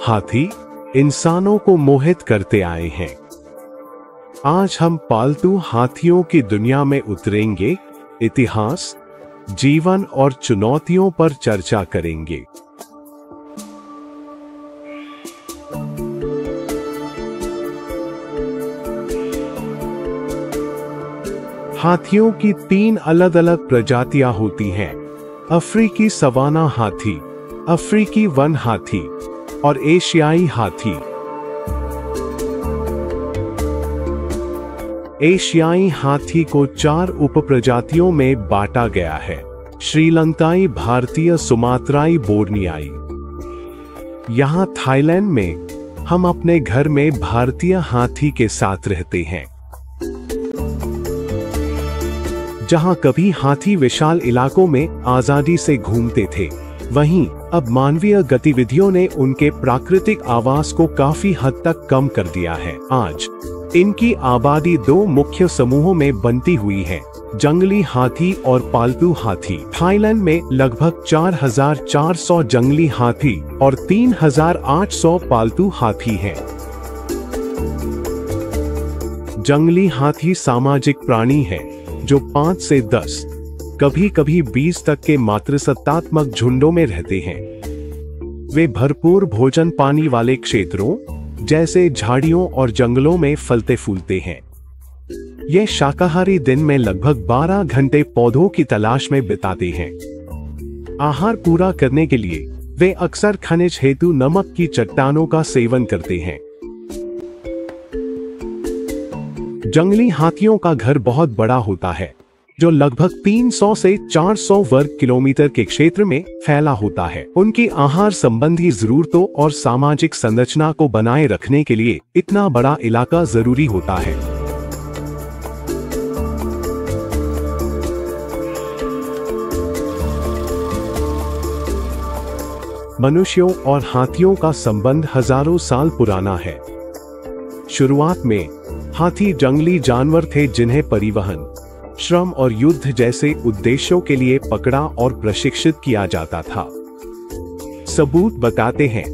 हाथी इंसानों को मोहित करते आए हैं। आज हम पालतू हाथियों की दुनिया में उतरेंगे, इतिहास, जीवन और चुनौतियों पर चर्चा करेंगे। हाथियों की 3 अलग अलग प्रजातियां होती हैं: अफ्रीकी सवाना हाथी, अफ्रीकी वन हाथी और एशियाई हाथी। एशियाई हाथी को 4 उपप्रजातियों में बांटा गया है: श्रीलंकाई, भारतीय, सुमात्राई, बोर्नियाई। यहाँ थाईलैंड में हम अपने घर में भारतीय हाथी के साथ रहते हैं। जहाँ कभी हाथी विशाल इलाकों में आजादी से घूमते थे, वहीं अब मानवीय गतिविधियों ने उनके प्राकृतिक आवास को काफी हद तक कम कर दिया है। आज इनकी आबादी 2 मुख्य समूहों में बनती हुई है: जंगली हाथी और पालतू हाथी। थाईलैंड में लगभग 4,400 जंगली हाथी और 3,800 पालतू हाथी हैं। जंगली हाथी सामाजिक प्राणी है जो 5 से 10, कभी कभी 20 तक के मातृसत्तात्मक झुंडों में रहते हैं। वे भरपूर भोजन पानी वाले क्षेत्रों जैसे झाड़ियों और जंगलों में फलते फूलते हैं। ये शाकाहारी दिन में लगभग 12 घंटे पौधों की तलाश में बिताते हैं। आहार पूरा करने के लिए वे अक्सर खनिज हेतु नमक की चट्टानों का सेवन करते हैं। जंगली हाथियों का घर बहुत बड़ा होता है, जो लगभग 300 से 400 वर्ग किलोमीटर के क्षेत्र में फैला होता है। उनकी आहार संबंधी जरूरतों और सामाजिक संरचना को बनाए रखने के लिए इतना बड़ा इलाका जरूरी होता है। मनुष्यों और हाथियों का संबंध हजारों साल पुराना है। शुरुआत में हाथी जंगली जानवर थे जिन्हें परिवहन, श्रम और युद्ध जैसे उद्देश्यों के लिए पकड़ा और प्रशिक्षित किया जाता था। सबूत बताते हैं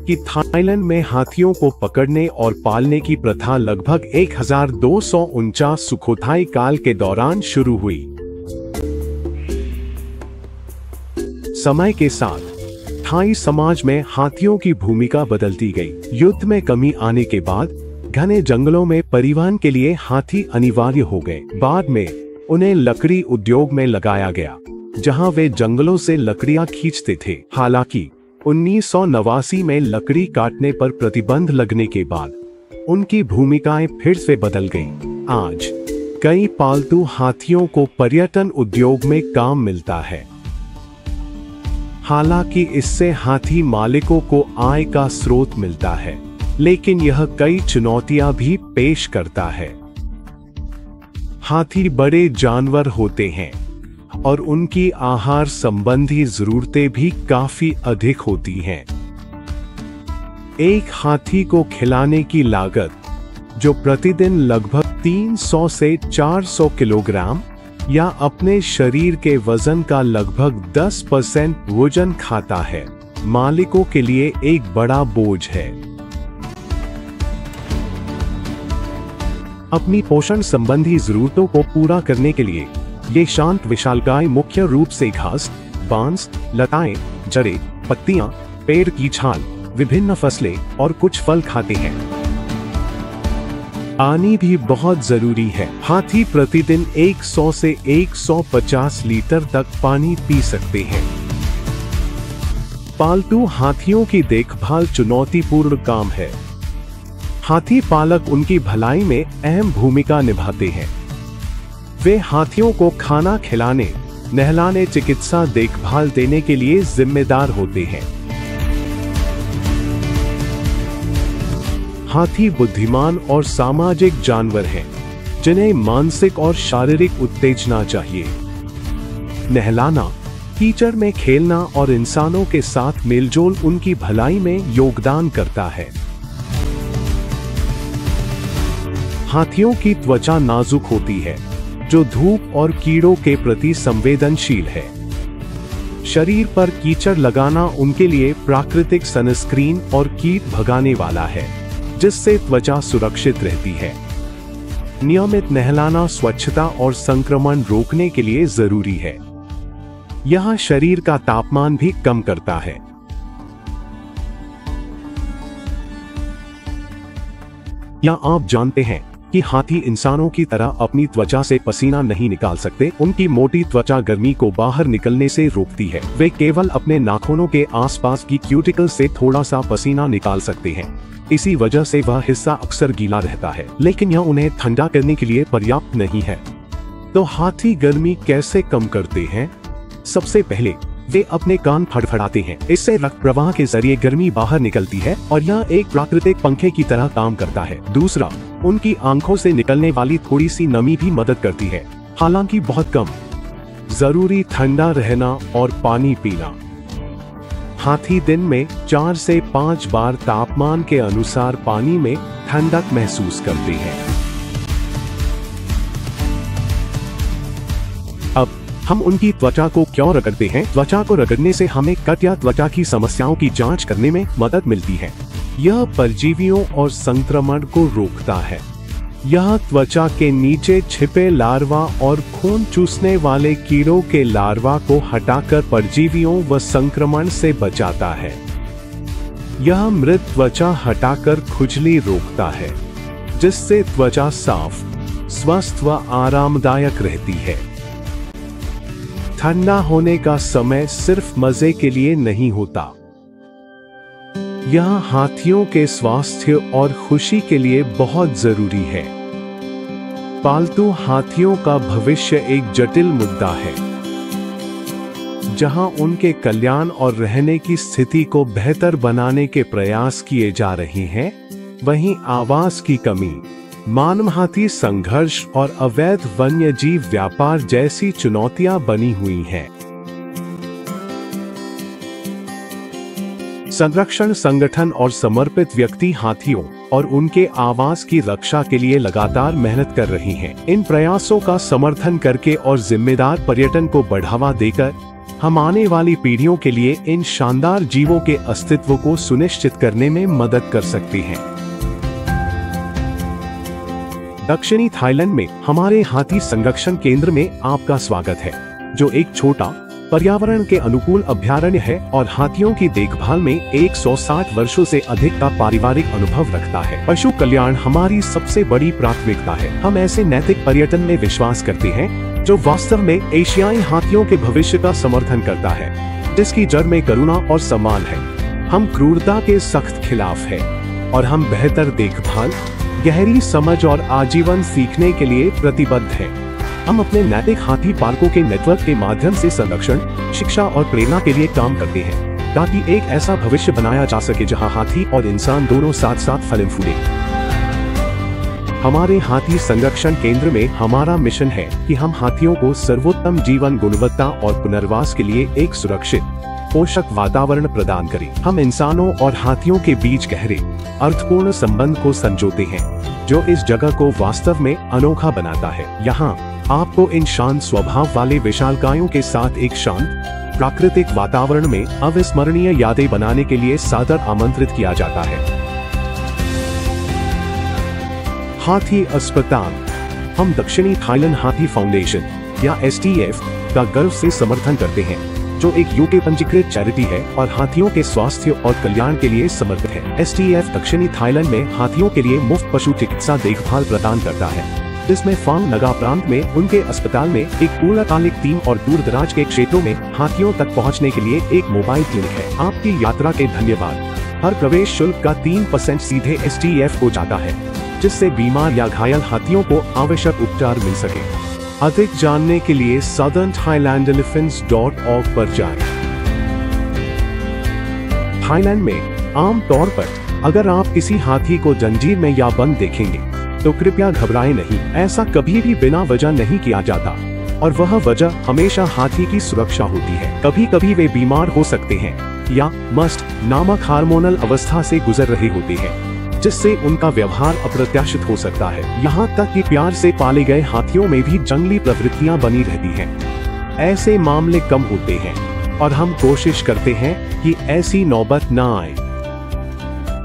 कि थाईलैंड में हाथियों को पकड़ने और पालने की प्रथा लगभग 1249 सुखोथाई काल के दौरान शुरू हुई। समय के साथ थाई समाज में हाथियों की भूमिका बदलती गई। युद्ध में कमी आने के बाद घने जंगलों में परिवहन के लिए हाथी अनिवार्य हो गए। बाद में उन्हें लकड़ी उद्योग में लगाया गया, जहां वे जंगलों से लकड़ियां खींचते थे। हालांकि 1989 में लकड़ी काटने पर प्रतिबंध लगने के बाद उनकी भूमिकाएं फिर से बदल गईं। आज कई पालतू हाथियों को पर्यटन उद्योग में काम मिलता है। हालांकि इससे हाथी मालिकों को आय का स्रोत मिलता है, लेकिन यह कई चुनौतियां भी पेश करता है। हाथी बड़े जानवर होते हैं और उनकी आहार संबंधी जरूरतें भी काफी अधिक होती हैं। एक हाथी को खिलाने की लागत, जो प्रतिदिन लगभग 300 से 400 किलोग्राम या अपने शरीर के वजन का लगभग 10% वजन खाता है, मालिकों के लिए एक बड़ा बोझ है। अपनी पोषण संबंधी जरूरतों को पूरा करने के लिए ये शांत विशालकाय मुख्य रूप से घास, बांस, लताएं, जड़ें, पत्तियां, पेड़ की छाल, विभिन्न फसलें और कुछ फल खाते हैं। पानी भी बहुत जरूरी है। हाथी प्रतिदिन 100 से 150 लीटर तक पानी पी सकते हैं। पालतू हाथियों की देखभाल चुनौतीपूर्ण काम है। हाथी पालक उनकी भलाई में अहम भूमिका निभाते हैं। वे हाथियों को खाना खिलाने, नहलाने, चिकित्सा देखभाल देने के लिए जिम्मेदार होते हैं। हाथी बुद्धिमान और सामाजिक जानवर हैं, जिन्हें मानसिक और शारीरिक उत्तेजना चाहिए। नहलाना, कीचड़ में खेलना और इंसानों के साथ मेलजोल उनकी भलाई में योगदान करता है। हाथियों की त्वचा नाजुक होती है, जो धूप और कीड़ों के प्रति संवेदनशील है। शरीर पर कीचड़ लगाना उनके लिए प्राकृतिक सनस्क्रीन और कीट भगाने वाला है, जिससे त्वचा सुरक्षित रहती है। नियमित नहलाना स्वच्छता और संक्रमण रोकने के लिए जरूरी है। यह शरीर का तापमान भी कम करता है। क्या आप जानते हैं कि हाथी इंसानों की तरह अपनी त्वचा से पसीना नहीं निकाल सकते? उनकी मोटी त्वचा गर्मी को बाहर निकलने से रोकती है। वे केवल अपने नाखूनों के आसपास की क्यूटिकल से थोड़ा सा पसीना निकाल सकते हैं। इसी वजह से वह हिस्सा अक्सर गीला रहता है, लेकिन यह उन्हें ठंडा करने के लिए पर्याप्त नहीं है। तो हाथी गर्मी कैसे कम करते हैं? सबसे पहले वे अपने कान फड़फड़ाते हैं। इससे रक्त प्रवाह के जरिए गर्मी बाहर निकलती है और यह एक प्राकृतिक पंखे की तरह काम करता है। दूसरा, उनकी आंखों से निकलने वाली थोड़ी सी नमी भी मदद करती है, हालांकि बहुत कम। जरूरी ठंडा रहना और पानी पीना। हाथी दिन में 4 से 5 बार तापमान के अनुसार पानी में ठंडक महसूस करते हैं। अब हम उनकी त्वचा को क्यों रगड़ते हैं? त्वचा को रगड़ने से हमें कट या त्वचा की समस्याओं की जांच करने में मदद मिलती है। यह परजीवियों और संक्रमण को रोकता है। यह त्वचा के नीचे छिपे लार्वा और खून चूसने वाले कीड़ों के लार्वा को हटाकर परजीवियों व संक्रमण से बचाता है। यह मृत त्वचा हटाकर खुजली रोकता है, जिससे त्वचा साफ, स्वस्थ व आरामदायक रहती है। ठंडा होने का समय सिर्फ मजे के लिए नहीं होता। यह हाथियों के स्वास्थ्य और खुशी के लिए बहुत जरूरी है। पालतू हाथियों का भविष्य एक जटिल मुद्दा है। जहां उनके कल्याण और रहने की स्थिति को बेहतर बनाने के प्रयास किए जा रहे हैं, वहीं आवास की कमी, मानव हाथी संघर्ष और अवैध वन्यजीव व्यापार जैसी चुनौतियां बनी हुई हैं। संरक्षण संगठन और समर्पित व्यक्ति हाथियों और उनके आवास की रक्षा के लिए लगातार मेहनत कर रही हैं। इन प्रयासों का समर्थन करके और जिम्मेदार पर्यटन को बढ़ावा देकर हम आने वाली पीढ़ियों के लिए इन शानदार जीवों के अस्तित्व को सुनिश्चित करने में मदद कर सकते हैं। दक्षिणी थाईलैंड में हमारे हाथी संरक्षण केंद्र में आपका स्वागत है, जो एक छोटा पर्यावरण के अनुकूल अभयारण्य है और हाथियों की देखभाल में 160 वर्षों से अधिक का पारिवारिक अनुभव रखता है। पशु कल्याण हमारी सबसे बड़ी प्राथमिकता है। हम ऐसे नैतिक पर्यटन में विश्वास करते हैं जो वास्तव में एशियाई हाथियों के भविष्य का समर्थन करता है, जिसकी जड़ में करुणा और सम्मान है। हम क्रूरता के सख्त खिलाफ है और हम बेहतर देखभाल, गहरी समझ और आजीवन सीखने के लिए प्रतिबद्ध हैं। हम अपने नैतिक हाथी पार्कों के नेटवर्क के माध्यम से संरक्षण, शिक्षा और प्रेरणा के लिए काम करते हैं, ताकि एक ऐसा भविष्य बनाया जा सके जहां हाथी और इंसान दोनों साथ साथ फले फूले। हमारे हाथी संरक्षण केंद्र में हमारा मिशन है कि हम हाथियों को सर्वोत्तम जीवन गुणवत्ता और पुनर्वास के लिए एक सुरक्षित, पोषक वातावरण प्रदान करें। हम इंसानों और हाथियों के बीच गहरे, अर्थपूर्ण संबंध को संजोते हैं, जो इस जगह को वास्तव में अनोखा बनाता है। यहाँ आपको इन शांत स्वभाव वाले विशालकायों के साथ एक शांत, प्राकृतिक वातावरण में अविस्मरणीय यादें बनाने के लिए सादर आमंत्रित किया जाता है। हाथी अस्पताल। हम दक्षिणी थाईलैंड हाथी फाउंडेशन या STF का गर्व से समर्थन करते हैं, जो एक UK पंजीकृत चैरिटी है और हाथियों के स्वास्थ्य और कल्याण के लिए समर्पित है। STF दक्षिणी थाईलैंड में हाथियों के लिए मुफ्त पशु चिकित्सा देखभाल प्रदान करता है, जिसमें फांग नगा प्रांत में उनके अस्पताल में एक पूर्णकालिक टीम और दूर दराज के क्षेत्रों में हाथियों तक पहुंचने के लिए एक मोबाइल क्लिनिक है। आपकी यात्रा के धन्यवाद। हर प्रवेश शुल्क का 3% सीधे STF को जाता है, जिससे बीमार या घायल हाथियों को आवश्यक उपचार मिल सके। अधिक जानने के लिए southernthailandelephants.org पर जाएं। थाईलैंड में आम तौर पर अगर आप किसी हाथी को जंजीर में या बंद देखेंगे, तो कृपया घबराएं नहीं। ऐसा कभी भी बिना वजह नहीं किया जाता, और वह वजह हमेशा हाथी की सुरक्षा होती है। कभी कभी वे बीमार हो सकते हैं या मस्ट नामक हार्मोनल अवस्था से गुजर रहे होते हैं, जिससे उनका व्यवहार अप्रत्याशित हो सकता है। यहाँ तक कि प्यार से पाले गए हाथियों में भी जंगली प्रवृत्तियां बनी रहती हैं। ऐसे मामले कम होते हैं, और हम कोशिश करते हैं कि ऐसी नौबत ना आए।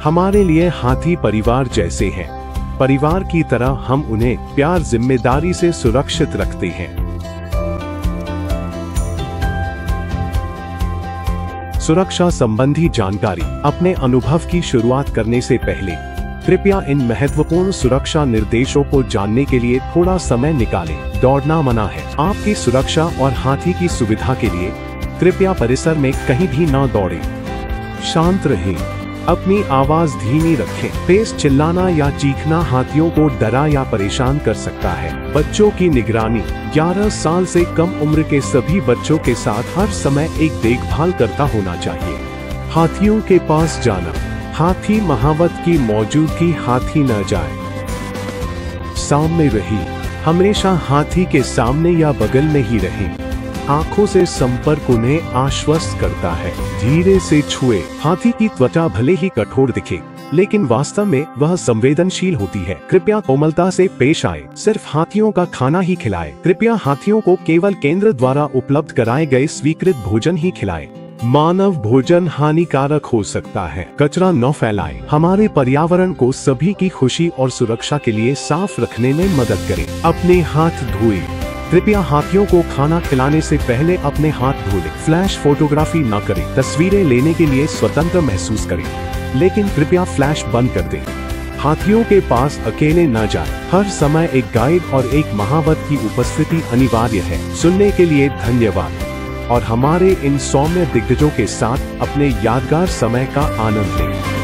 हमारे लिए हाथी परिवार जैसे हैं। परिवार की तरह हम उन्हें प्यार जिम्मेदारी से सुरक्षित रखते हैं। सुरक्षा संबंधी जानकारी। अपने अनुभव की शुरुआत करने से पहले कृपया इन महत्वपूर्ण सुरक्षा निर्देशों को जानने के लिए थोड़ा समय निकालें। दौड़ना मना है। आपकी सुरक्षा और हाथी की सुविधा के लिए कृपया परिसर में कहीं भी न दौड़ें। शांत रहें। अपनी आवाज धीमी रखें। तेज चिल्लाना या चीखना हाथियों को डरा या परेशान कर सकता है। बच्चों की निगरानी। 11 साल से कम उम्र के सभी बच्चों के साथ हर समय एक देखभाल करता होना चाहिए। हाथियों के पास जाना। हाथी महावत की मौजूदगी। हाथी न जाए। सामने रहिए। हमेशा हाथी के सामने या बगल में ही रहें। आंखों से संपर्क उन्हें आश्वस्त करता है। धीरे से छुए। हाथी की त्वचा भले ही कठोर दिखे, लेकिन वास्तव में वह संवेदनशील होती है। कृपया कोमलता से पेश आए। सिर्फ हाथियों का खाना ही खिलाएं। कृपया हाथियों को केवल केंद्र द्वारा उपलब्ध कराए गए स्वीकृत भोजन ही खिलाएं। मानव भोजन हानिकारक हो सकता है। कचरा न फैलाएं। हमारे पर्यावरण को सभी की खुशी और सुरक्षा के लिए साफ रखने में मदद करें। अपने हाथ धोएं। कृपया हाथियों को खाना खिलाने से पहले अपने हाथ धो लें। फ्लैश फोटोग्राफी न करें। तस्वीरें लेने के लिए स्वतंत्र महसूस करें, लेकिन कृपया फ्लैश बंद कर दें। हाथियों के पास अकेले न जाएं। हर समय एक गाइड और एक महावत की उपस्थिति अनिवार्य है। सुनने के लिए धन्यवाद और हमारे इन सौम्य दिग्गजों के साथ अपने यादगार समय का आनंद लें।